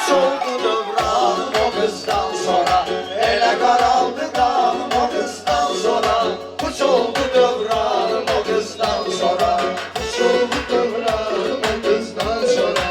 Puç oldu dövranım o kızdan sonra. Ele karaldı kanım o kızdan sonra. Puç oldu dövranım o kızdan sonra. Puç oldu dövranım o kızdan sonra.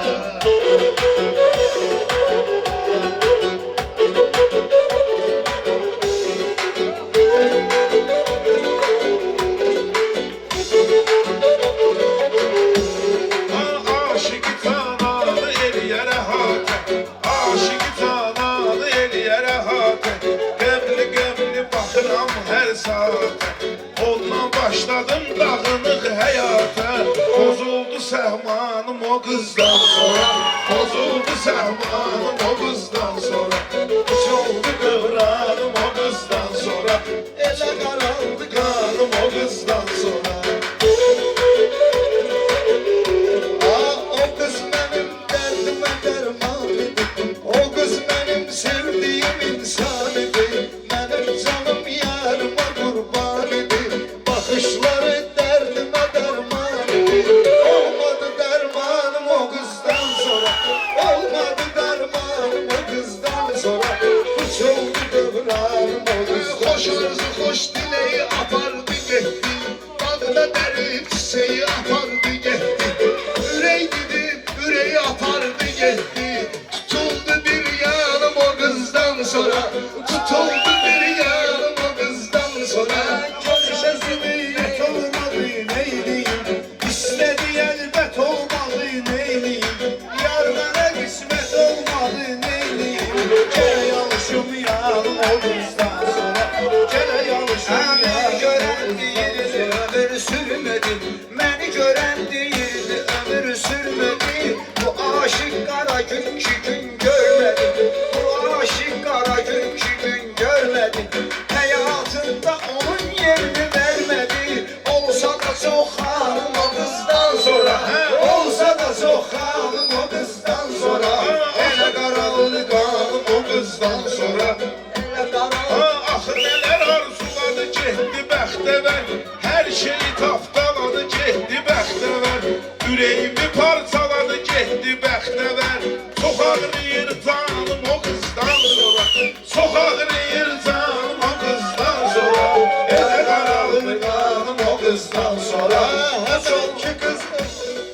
Ondan başladım dağınıq həyata. Bozuldu səhmanım o qızdan sonra. Bozuldu səhmanım o qızdan sonra. Puç oldu dövranım o qızdan sonra. Elə qaraldı qanım o qızdan sonra. O kız benim derdime derman idi. O kız benim sevdiğim insan idi. Benim canım yarıma kurban idi. Bakışları derdime derman idi. Olmadı dermanım o kızdan sonra. Olmadı dermanım o kızdan sonra. Puç oldu dövranım o kızdan Hoş sonra. arzu, hoş dileği apardı gitti. Bağda dərib çiçeği apardı gitti. Ürək gidip üreği apardı gitti. Tutuldu bir yanım o kızdan sonra. Tutuldu bir yanım o kızdan sonra. Köşesini et olmadı neyliyim. İstedi elbet olmadı neyliyim. Yar bana kısmet olmadı neyliyim. Gene yanlışım yanım o kızdan sonra. Gene yanlışım yanım gören değildi ömür sürmedi. Beni gören değildi ömür sürmedi. Bu aşık kara gün ki gün görmedi. Bu aşık kara gün ki gün görmedi. Hayatında onun yerini vermedi. Olsa da çok hanım o kızdan sonra. Olsa da çok hanım o kızdan sonra. Ele karaldı kanım o kızdan sonra. Ele karaldı. Axı nələr arzuladı getdi bəxtəvər. Hər şeyi taftaladı getdi bəxtəvər. Ürəyimi parçaladı getdi bəxtəvər. Çox ağrıyır canım o qızdan sonra. Çox ağrıyır canım o qızdan sonra. Elə qaraldı qanım o qızdan sonra. Hemen ki kız,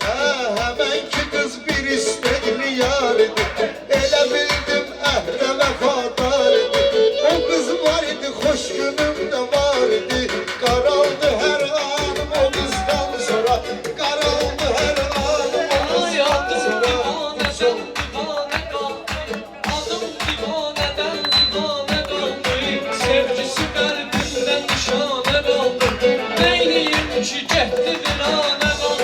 hemen ki kız bir istediğini yar idi. Ele bildim ehde vefadar idi. O kız var idi, hoş günümde var idi. Karaldı her anım o kızdan sonra. Karaldı her anım o kızdan sonra. Sevgisi kalbimden nişane kaldı. Neyleyim ki cehdi virane kaldı.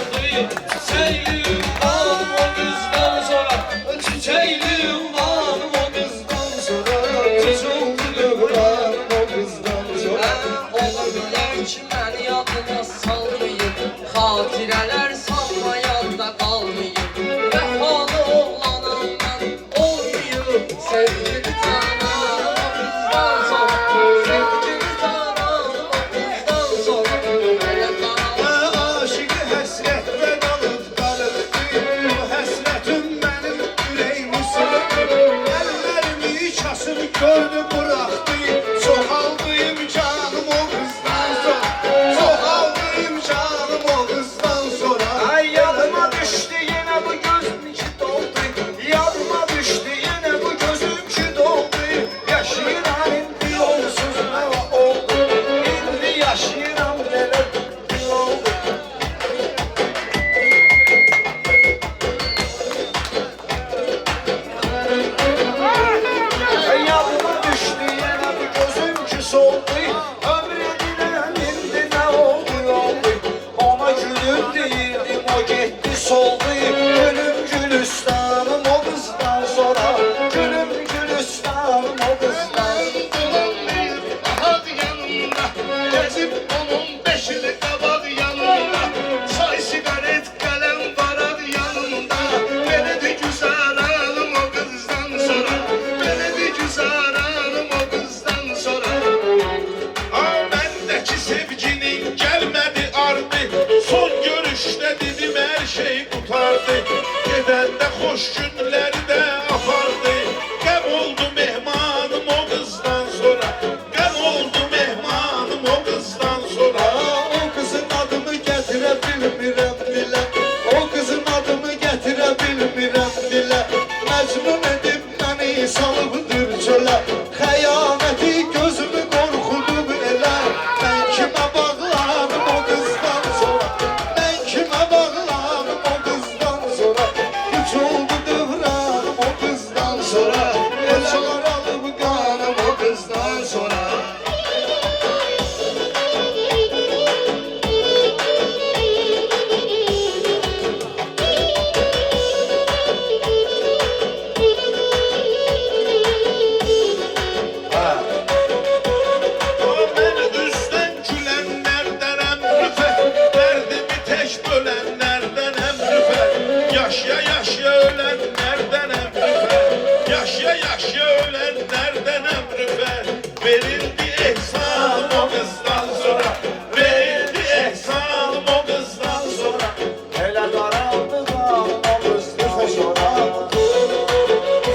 Çiçeğim hanım o kızdan sonra. Çiçeğim hanım o kızdan sonra. Hiç oldu dövranım o kızdan sonra. Ola bilər ki məni yadına salmayın. Xatirələr sanma yadda qalmayın. Vəfalı oğlanam mən olmayım. Sevgili cananım o kızdan sonra. Sevgili cananım o kızdan sonra. Elə qanalım. Aşığı həsrətdən alıb qarıqdı. Bu həsrətim mənim ürəyimi sıxdı. Əllərimi kasıb gördü buraxdı. Çoxaldıyım canım o qızdan sonra. Çoxaldıyım canım o qızdan sonra. Ay yadıma düşdü yenə bu gözüm ki doldu. Yadıma düşdü yenə bu gözüm ki beni salıbdır çölə Xəyanəti gözümü qorxudub elə Mən kimə bağlanım o qızdan sonra Mən kimə bağlanım o qızdan sonra Üç oldu dövranım o qızdan sonra Elçalar alıb qanım o qızdan sonra Ben üstten gülenlerdenem Rüfet Derdimi tek bölenlerdenem Rüfet Yaşya yaşya ölenlerdenem Rüfet Yaşya yaşya ölenlerdenem Rüfet Verildi ehsanım o kızdan sonra Verildi ehsanım o kızdan sonra Elə qarandı qanım o qızdan sonra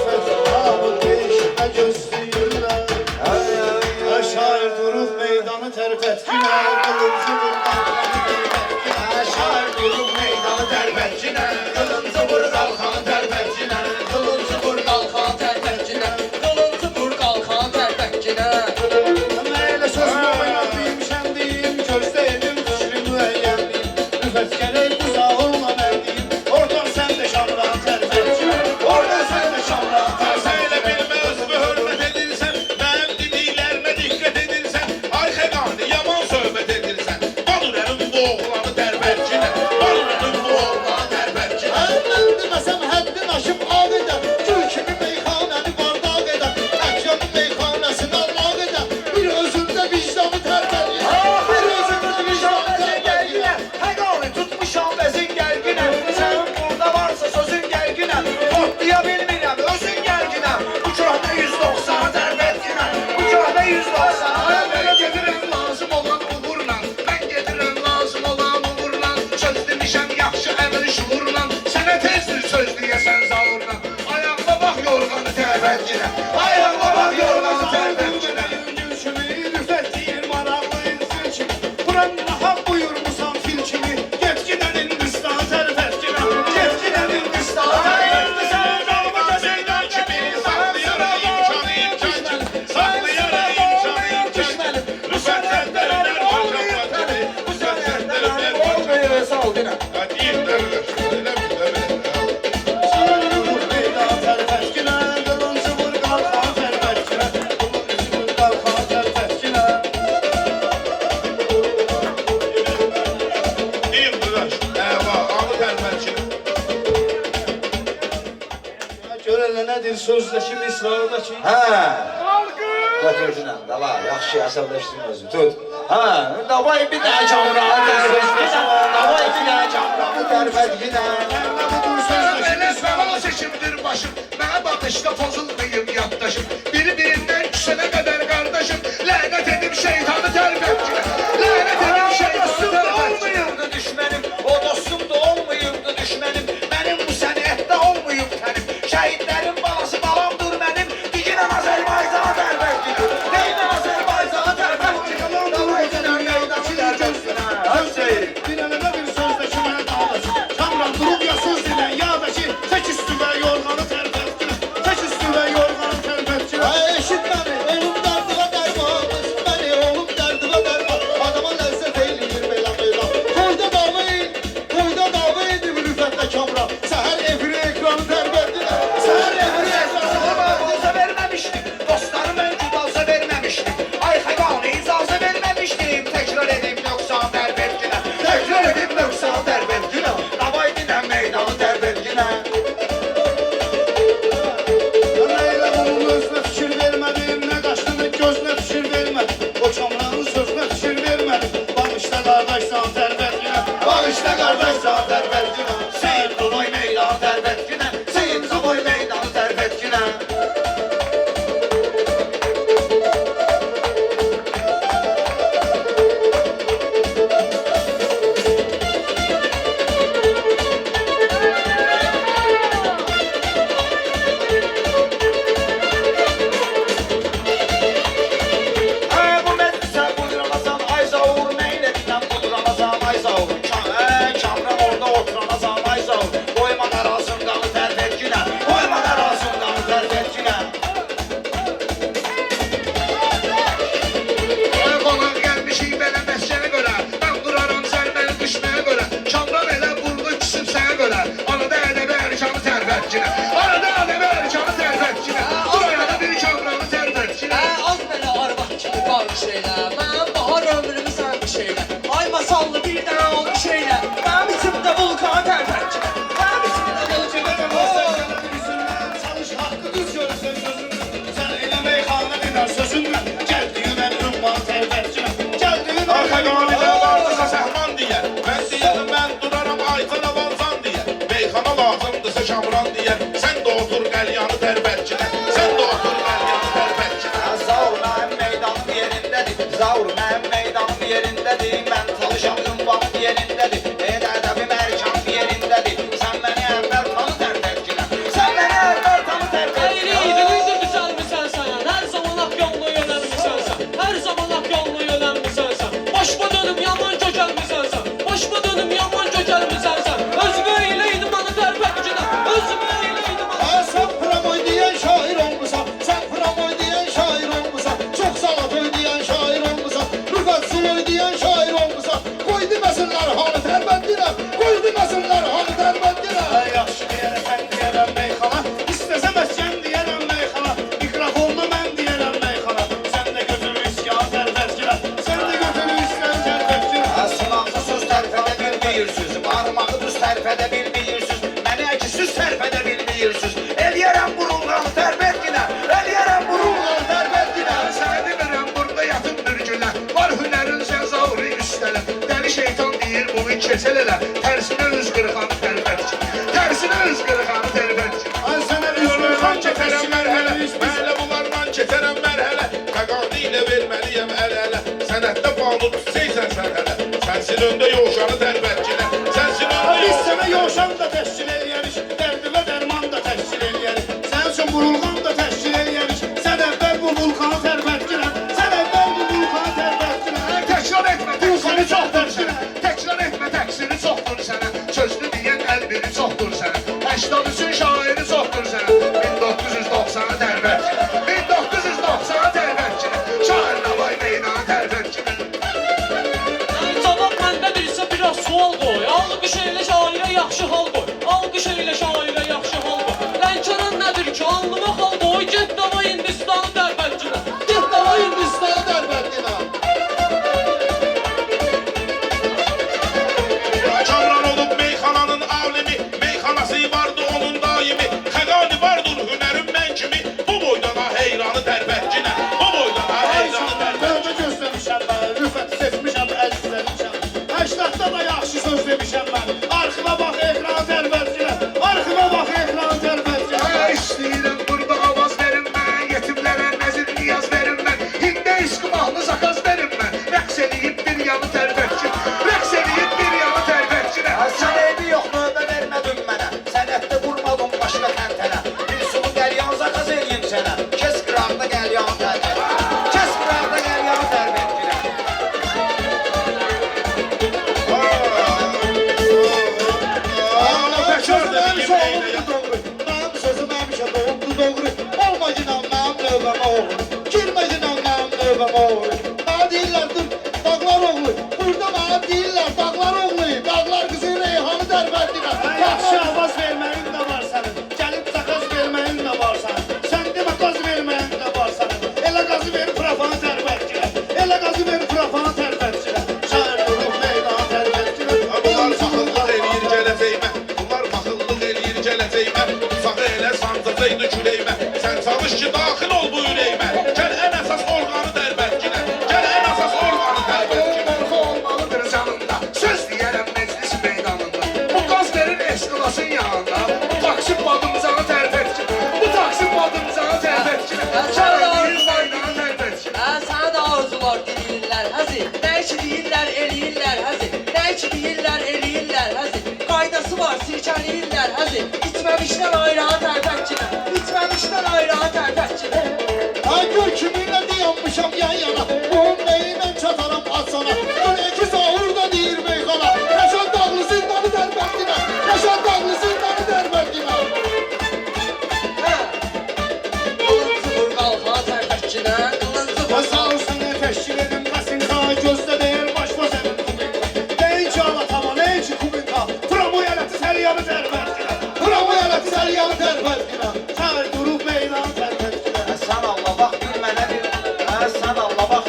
Fəzanı değişmə gözləyirlər Şair durub meydanı tərpət günə Qılıncı vur qalxanı tərpət günə Şair durub meydanı tərpət günə Qılıncı vur qalxanı tərpət günə Qılıncı vur qalxan tərpəkcinə Qılıncı vur qalxan tərpəkcinə Mən elə sözümü oynadıyım, şəndiyim Gözləyim fikrim müəyyənliyim Rüfət gələk buzağımla məndiyim Oradan sən də şamran tərpət günə Oradan sən də şamran tərpət Səyle bilmə özümü hörmət edirsən Mənim dediklərimə diqqət edirsən Ay xəqani yaman söhbət edirsən Balırənin bu oğlanı dərbətçinə Balırənin bu oğlanı dərbətçinə Mən deməsəm həddin aşıb ağ edər Gül kimi meyxanəni bardaq edər Əkyamı meyxanəsini allaq edər Bir özündə vicdanı tərpədir Bir özündə vicdanı tərpədir Həqani tutmuşam bəzin gərginə Sənin burada varsa sözün gərginə Otluya bilmirəm özün gərginə Bu köhnə 190 dərbətginə Bu köhnə 190 Mən gedirəm lazım olan uğurla Mən gedirəm lazım olan uğurla Söz demişəm yaxşı əmr şuurla Sənə tezdir söz deyəsən zavurla Ayağıma bax yorğanı tərbətginə Ayağıma bax yorğanı tərbətginə Gül kimi rüfət deyir maraqlı insin kimi Buran nahaq buyurmusan fil kimi Get gidənin qıstan tərpət günə Get gidənin qıstan tərpət günə Şeytan kimi saklayarım imkanı imkan Saklayarım imkanı imkan Rüfət səndərimdən başlamak Bu səndərimdən başlamak Sağ ol dinə Hadi yerlərlə şöyle bir de Şair durub meydan tərpət günə Qılıncı vur qalxan tərpət günə Qılıncı vur qalxan tərpət günə Deyim qıraş Əva anı dərbətçinə Gör elə nədir sözdəki misradakı Hə. Götürdün dala, yaxşı əsəbləşdirmə özünü. Tut. Hə, davay bir dənə camrağı tərpət. Davay bir dənə camrağı tərpət yenə. Sözləşimiz Mənə seçimdir başım. Mənə batışda pozulmayım yaddaşım. Biri-birindən küsənə qədər qardaşım. Lənət edib şeytanı tərpət. Lənət edib şeytanı olmayıbdı düşmənim. O dostum da olmayıbdı düşmənim. Mənim bu səniyətdə olmayıb tənim. Şəhidlərin balası balamdır mənim. Digiləm Azərbaycana tərpət. Neynəm Azərbaycana tərpət. Davay gedər meydaçı gözünə. Bir ələmə bir sözdəki mənə dağlasın Kamran durub ya söz dilən ya da ki Tək üstü və yorğanı tərpət günə Tək üstü və yorğanı tərpət günə Ay eşit məni, oğlum dərdivə dərman Eşit məni, oğlum dərdivə dərman Adama ləzzət eyliyir belə meydan Toyda dava edib rüfətlə Kamran Səhər efiri ekranı tərpət günə Səhər efiri ekranı tərpət İcazə verməmişdim, dostları mən cüdazə verməmişdim. Ay xəqani icazə verməmişdim, təkrar edib nöqsan dərbətginə. Təkrar edib nöqsan dərbətginə. Davay dinə meydanı dərbətginə. Mən elə bunun özünə fikir vermədim Nə qaşını gözünə fikir vermədim O Kamranın sözünə fikir vermədim Bağışla qardaşsan tərpət günə Bağışla qardaşsan tərpət günə Seyid Qubay meydanı dərbətginə. Seyid Qubay meydanı dərbətginə. Bu məclisə buyur Ramazan ay zavur Neynə dinəm budur Ramazan ay zavur Kamran orada otur Ramazan ay zavur Qoyma qarazın qanı tərpət günə Qoyma qarazın qanı tərpət günə qalxan tərpətçilər. Çalış hakkı düz görürsen sözünü. Sen elə meyxana diner sözünle. Gel düğünen ümman terbercine. Gel düğünen Arka qanide vardısa səhman diyə. Mən deyədim, mən duraram aytana valzan diyə. Meyxana lazımdırsa şamran diyə. Sən də otur qəlyanı tərbətçinə. Sən də otur qəlyanı tərbətçinə. Zaur mənim meydanım yerindədir. Zaur mənim meydanım yerindədir. Mən çalışam ünvanım yerindədir. Ədəbim ərkanım yerindədir. Sən məni əvvəl tanı tərpətçinə. Sən məni əvvəl tanı tərpətçinə. Eğri düzəlmisən sən, hər zaman haqq yoluna yönəlmisən sən, hər zaman haqq yoluna yönəlmisən sən. Başma dönüm yaman kökəlmisən sən, başma dönüm yaman kökəlmisən sən. Özümə eyləydim anı tərpətçinə, özümə eyləydim anı. Sen pramoy diyen şair olmuşsan. Sen pramoy diyen şair olmuşsan. Çok salat oynayan şair olmuşsan. Rüfetsul oynayan şair olmuşsan. Koy demesinler hanı terbettiler. Koy demesinler hanı terbettiler. Yaxşı diyerem ben diyerem meyxana. İstesem esen diyerem meyxana. Mikrofonla ben diyerem meyxana. Sen de götür iskan terbettiler. Sen de götür iskan terbettiler. Sınavda söz tərpədə bilmirsiniz. Barmağı düz tərpədə bilmirsiniz. Məni əkisiz tərpədə bilmirsiniz. Eləyərəm burulğanı tərpətginə. Eləyərəm burulğanı tərpətginə. Sənə demirəm burada yatın bir günə. Var hünərin sən zauri üstələ. Dəli şeytan deyir bunu keçəl elə. Tərsinə üz qırxanı tərpətçi. Tərsinə üz qırxanı tərpətçi. Ay sana bir Yorulxan keçərəm mərhələ. Məhlə bunlardan keçərəm mərhələ. Təqani ilə verməliyəm əl-ələ. Sənətdə bağlı tutsaysən sən hələ. Sənsin öndə yoğuşanı tərbətçinə. Sənsin öndə Biz yoğuşanı. sana yoğuşan da təşkil eləyərik, dərdivə dərman da təşkil eləyərik. Sən üçün burulğan da təşkil eləyərik. Sən əvvəl bu vulkanı tərpətdirən, sən əvvəl bu vulkanı tərpətdirən. Təkrar etmə, təqsiri çoxdur sənə. Təkrar etmə, təqsiri çoxdur sənə. Sözlü deyən əlbiri çoxdur sənə. 83-ün şairi çoxdur sənə. 1990-a tərpətçi. 1990-a tərpətçi. Şair navay meydanı tərpətçi. Cavab məndədirsə biraz sual qoy. Alqış elə şairə yaxşı hal qoy. Alqış elə şairə yaxşı hal qoy. Lənkəran nədir ki, alnıma xal qoy. Get dava Hindistanı tərpətçinə. Get dava Hindistanı tərpətdirən. Kamran olub meyxananın alimi. Meyxanası vardı onun daimi. Xəqani vardır hünərin mən kimi. Bu boydana heyranı tərpətçinə. Bu boydana heyranı tərpətçinə. Dövbə gözləmişəm mən, rüfət seçmişəm, əzizləmişəm. 80-da da yaxşı söz demişəm mən. Arxıma bax ekranı tərpətdirən. Arxıma bax ekranı tərpətdirən. İstəyirəm burada avaz verin mən. Yetimlərə nəzir niyaz verin mən. Hində isk mahnı zakaz verin mən. Rəqs edib bir yanı tərpətçi. Rəqs edib bir yanı tərpətçi. Sən eybi yox növbə vermədin mənə. Sənətdə vurmadın başqa təntənə. Bir sulu qəlyan zakaz eləyim sənə. Kes qıraqda qəlyan tərpət. Kes qıraqda qəlyan tərpətçi. Mənim sözüm həmişə doğru, doğru. Olma ginan mənim növbəmə oğlu. Girmə ginan mənim növbəmə oğlu. Mənə deyirlər dur, dağlar oğlu. Burada mənə deyirlər dağlar oğlu. Dağlar qızı reyhanı tərpətdirən. Yaxşı avaz verməyin də var sənin. Gəlib zakaz verməyin də var sənin. Sən demə qaz verməyin də var sənin. Elə qazı ver profanı tərpətdirən. Elə qazı ver profanı tərpətdirən. Şair durub meydanı tərpətdirən. Bunlar baxıllıq eləyir gələcəyimə. Bunlar baxıllıq eləyir gələcəyimə. Uzağı elə sancacaqdı kürəyimə. Sən çalış ki daxil ol bu ürəyimə. Gəl ən əsas orqanı dərbətkinə. Gəl ən əsas orqanı dərbətkinə. Qorxu olmalıdır canında. Söz deyərəm meclis meydanında. Bu qaz verir eskilasın yanında. Bu taksi badımcanı tərpətçi. Bu taksi badımcanı tərpətçi. Şəhərliyin baydanı tərpətçi. Sənə də arzular deyirlər, həzi. Nə ki deyirlər, eləyirlər, həzi. Nə ki deyirlər, eləyirlər, həzi. Qaydası var, sirkəliyirlər, həzi. İçməmişdən ayrağı tərpətçinə. İçməmişdən ayrağı tərpətçinə. Ay gör kiminlə dayanmışam yan yana. Bunun neyinlə çataram atsana. Ön iki sahur da deyir meyxana. Rəşad dağlı zindanı tərpətdirən. Rəşad dağlı zindanı tərpətdirən. Hə. Qılıncı vur qalxana tərpətçinə. Qılıncı vur Sağ ol sənə təşkil edilməsin ha. Gözdə deyir başma sənin kubinka. Neyin ki alatama, neyin ki kubinka. Pramoy ələti səlyanı tərpətdirən. Pramoy ələti səlyanı tərpətdirən. Şair durub meydanı tərpətdirən. Sən Allah bax bir mənə bir. Sən Allah bax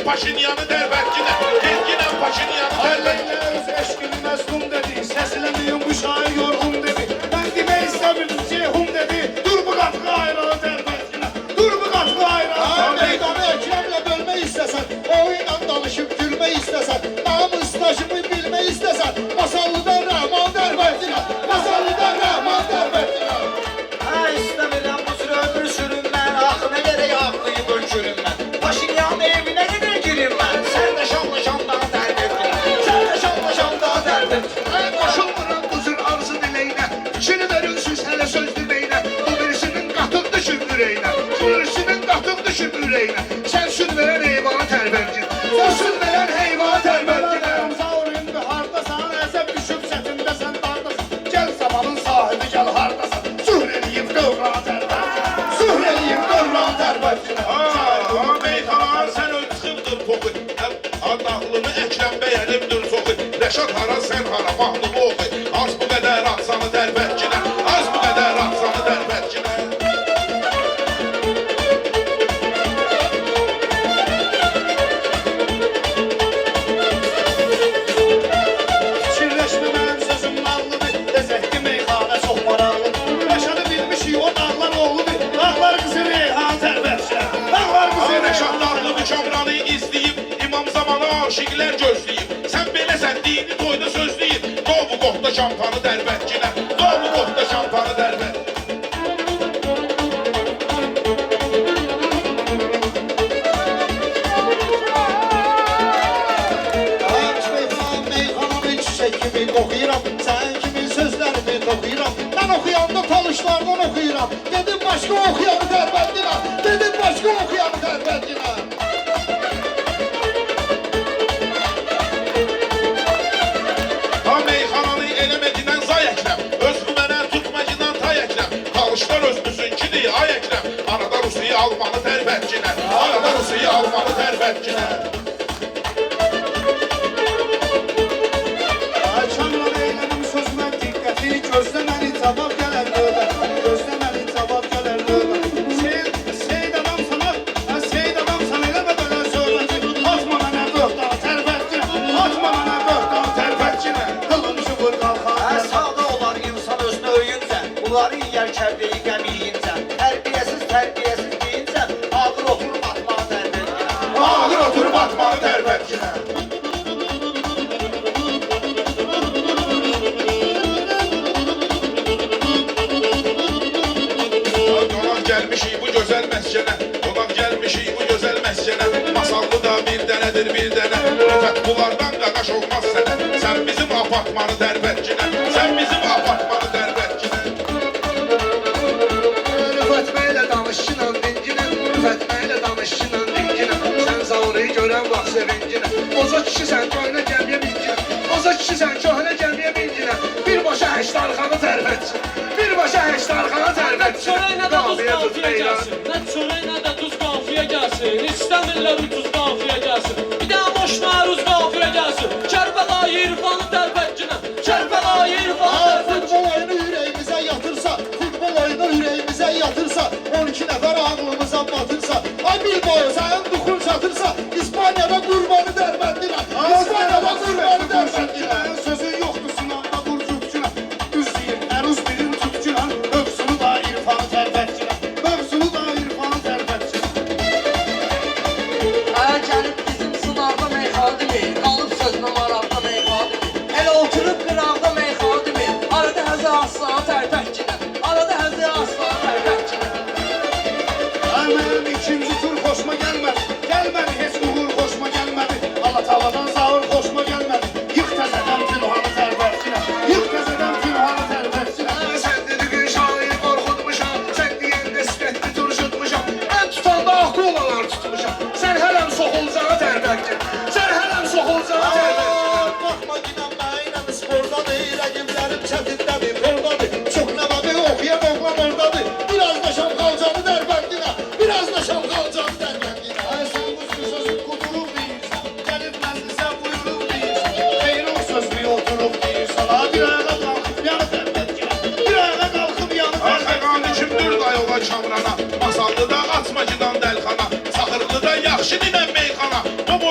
Paşinyanı dərbəkinə, gedginən Paşinyanı dərbəkinə. Aleyhine öz eşkini məzlum dedi, seslemeyin bu şair yorgun dedi. Ben demək istəmirdim Ceyhun dedi, dur bu qatlı ayrağı dərbəkinə, dur bu qatlı ayrağı. Meydanı Ekrem'le bölmeyi istesen, oyla danışıp gülmeyi istesen, namı stajımı bilmeyi istesen, Masallı'dan Rahman Derbettina, Masallı'dan Rahman Derbettina. Ha istəmirəm bu cür ömür sürüm mən, axı nə gərək ağlıyı bölkürüm mən. Paşinyanın evinə gedir girim mən, sən də şanlı şandan dərb etdin, sən də şanlı şandan dərb etdin. Koşulmuram bu cür arzu dileyine, fikir verirsiniz hele söz demeyine, bu birisinin qatık düşüb üreyine, bu birisinin qatık düşüb üreyine. Sen süt veren heyvana terbercin, sen süt veren heyvana terbercin. Saurin bahardasan, əsəb düşüb sətindəsən dardasan. Gəl zamanın sahibi, gəl hardasan. Sühreliyim dövran dərbəkinə, sühreliyim dövran dərbəkinə. Meyxana sən öl çıxıbdır poxu. Adaqlını Əkrəm bəyənibdir soxu. Rəşad hara, sən hara, mahnımı oxu. Az bu qədər atsanı dərbəkinə, az bu qədər atsanı dərbəkinə. Fikirləşmə mənim sözüm nağlıdır, ləzzətli meyxanə çox maraqlıdır. Rəşadı bilmişik, o dağlar oğludur, dağlar qızı reyhan tərbəkinə, dağlar qızı Rəşad reyhan dağlı mükəmranı izləyib, imam zamanı aşiqlər gözləyib. Sən beləsən, dini toyda sözləyib. Qovu qoxda şampanı dərbəkinə, qovu qoxda şampanı dərbəkinə. Meyxanamı çiçek kimi qoxuyuram, sən kimi sözlərimi toxuyuram. Mən oxuyanda talışlardan oxuyuram, dedim başqa oxuyanı dərbəndinə, dedim başqa oxuyanı dərbəndinə. Ha meyxananı eləmədindən zay Əkrəm, özünü mənə tutmacından tay Əkrəm. Talışlar özümüzünkidir ay Əkrəm, arada Rusiyi almanı dərbəkinə, arada Rusiyi almanı dərbəkinə. Kamran eylənim sözümə diqqəti, gözlə məni cavab gələr növbət, gözlə məni cavab gələr növbət. Seyid adam sana, Seyid adam sana eləmə belə söhbəti, atma mənə böhtan tərbəkinə, atma mənə böhtan tərbəkinə, qılıncı vur qalxan. Hə sağda olar insan özünü öyüncə, bunları yiyər kəbdeyi qəm yeyincə, tərbiyəsiz deyincə, ağır oturub atmağı dərb etdin. Ağır oturub atmanı dərbəkinə. Qonaq gəlmişik bu gözəl məskənə, qonaq gəlmişik bu gözəl məskənə. Masallı da bir dənədir bir dənə, rüfət bunlardan qaqaş olmaz sənə. Sən bizim apartmanı dərbəkinə, sən bizim apartmanı dərbəkinə. Rüfətməylə danışçınan dinginə, rüfətməylə danışçınan dinginə. Sən zavrıyı görən vaxt sevinginə, qoca kişi sən köhnə gəmiyə minginə, qoca kişi sən köhnə gəmiyə minginə. Birbaşa həşdarxanı tərbətçin, birbaşa həşdarxanı tərbətçin. Çörək nə də duz qafiyə gəlsin, nə çörək nə də duz qafiyə gəlsin. İstəmirlər ucuz qafiyə gəlsin, bir də boş məruz qafiyə gəlsin. Kərbəlayı İrfanı dərbəkinə, Kərbəlayı İrfanı dərbəkinə. Futbol oyunu ürəyimizə yatırsa, futbol oyunu ürəyimizə yatırsa, 12 nəfər ağlımıza batırsa, ay bir boyu sənin duxun çatırsa, İspaniyada qurbanı dərbəndinə, İspaniyada qurbanı dərbəndinə. Sözü yoxdur sınavda burcukçuna, düz deyir, əruz birin tutcuna, mövzunu da İrfanı tərbəkinə, mövzunu da İrfanı tərbəkinə. Əgər gəlib bizim sınavda meyxana demir, qalıb sözünə maraqda meyxana demir. Elə oturub qıraqda meyxana demir, arada həzə aslanı tərtəkkinə, arada həzə aslanı tərtəkkinə. Mənim ikinci tur xoşuma gəlmədi, gəlmədi heç uğur xoşuma gəlmədi. Allah taladan zavur xoşuma gəlmədi, yıx təzədən Pünhanı tərbəkinə, yıx təzədən Pünhanı tərbəkinə. Sən dediğin şair qorxutmuşam, sən deyəndə sifətli turşutmuşam. Mən tutanda haqqı olanlar tutmuşam. Sən hələm soxulcana tərbəkkin, sən hələm soxulcana tərbəkkin. Baxma ginən mənimlə spordadır, rəqiblərim çətindədir, ordadır. Çox nəvabi oxuyan oğlan ordadır. Biraz da şamxalcanı dərbəkkinə, biraz da şamxalcanı dərbəkkinə. Sən bu sözü qudurub deyirsən, gəlib məclisə buyurub deyirsən. Xeyri o söz bir oturub deyirsən, ha bir ayağa qalxıb yanı tərbəkinə, bir ayağa qalxıb yanı Arxaqanı tərbəkinə. kimdir da yola Kamrana, Masallıda atmacıdan dəlxana, Saxırlıda yaxşı dinən meyxana. Bu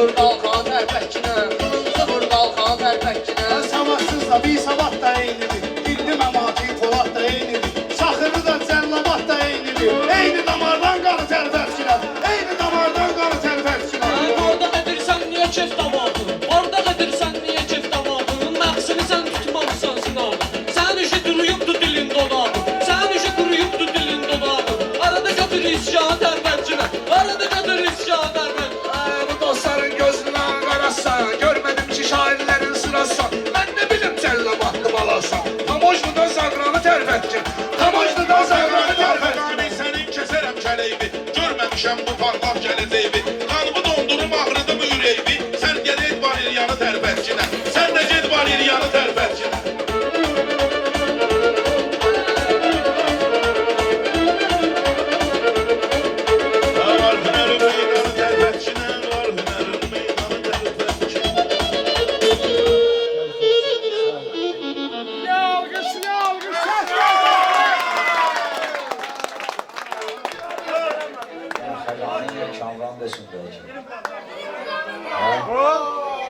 vur qalxana tərpəkkinə, qılıncı vur qalxana tərpəkkinə. Savadsız da bir savat da eynidir. Dilli məmati Polad da eynidir. Şaxırı da cəllabat da eynidir. Eyni damardan qanı tərpətkilər. Eyni damardan qanı tərpətkilər. Orada edirsən niyə kef damadın? Orada edirsən niyə kef damadın? Məqsini sən tutmamısan sınavda. Sən işi duruyubdu dilin dodağı. Sən işi duruyubdu dilin dodağı. Arada götür isyanı tərpətkinə. Arada götür isyanı tərpətkinə. Bu dostların gözünə qarasa, görmədim ki şairlərin sırası. Mən nə bilim cəllabatlı balasa. Tamojluda zaqranı tərpətkin, Tamojluda zaqranı tərpətkin. Sənin kəsərəm kəleybi. Görməmişəm bu parlaq gələcək.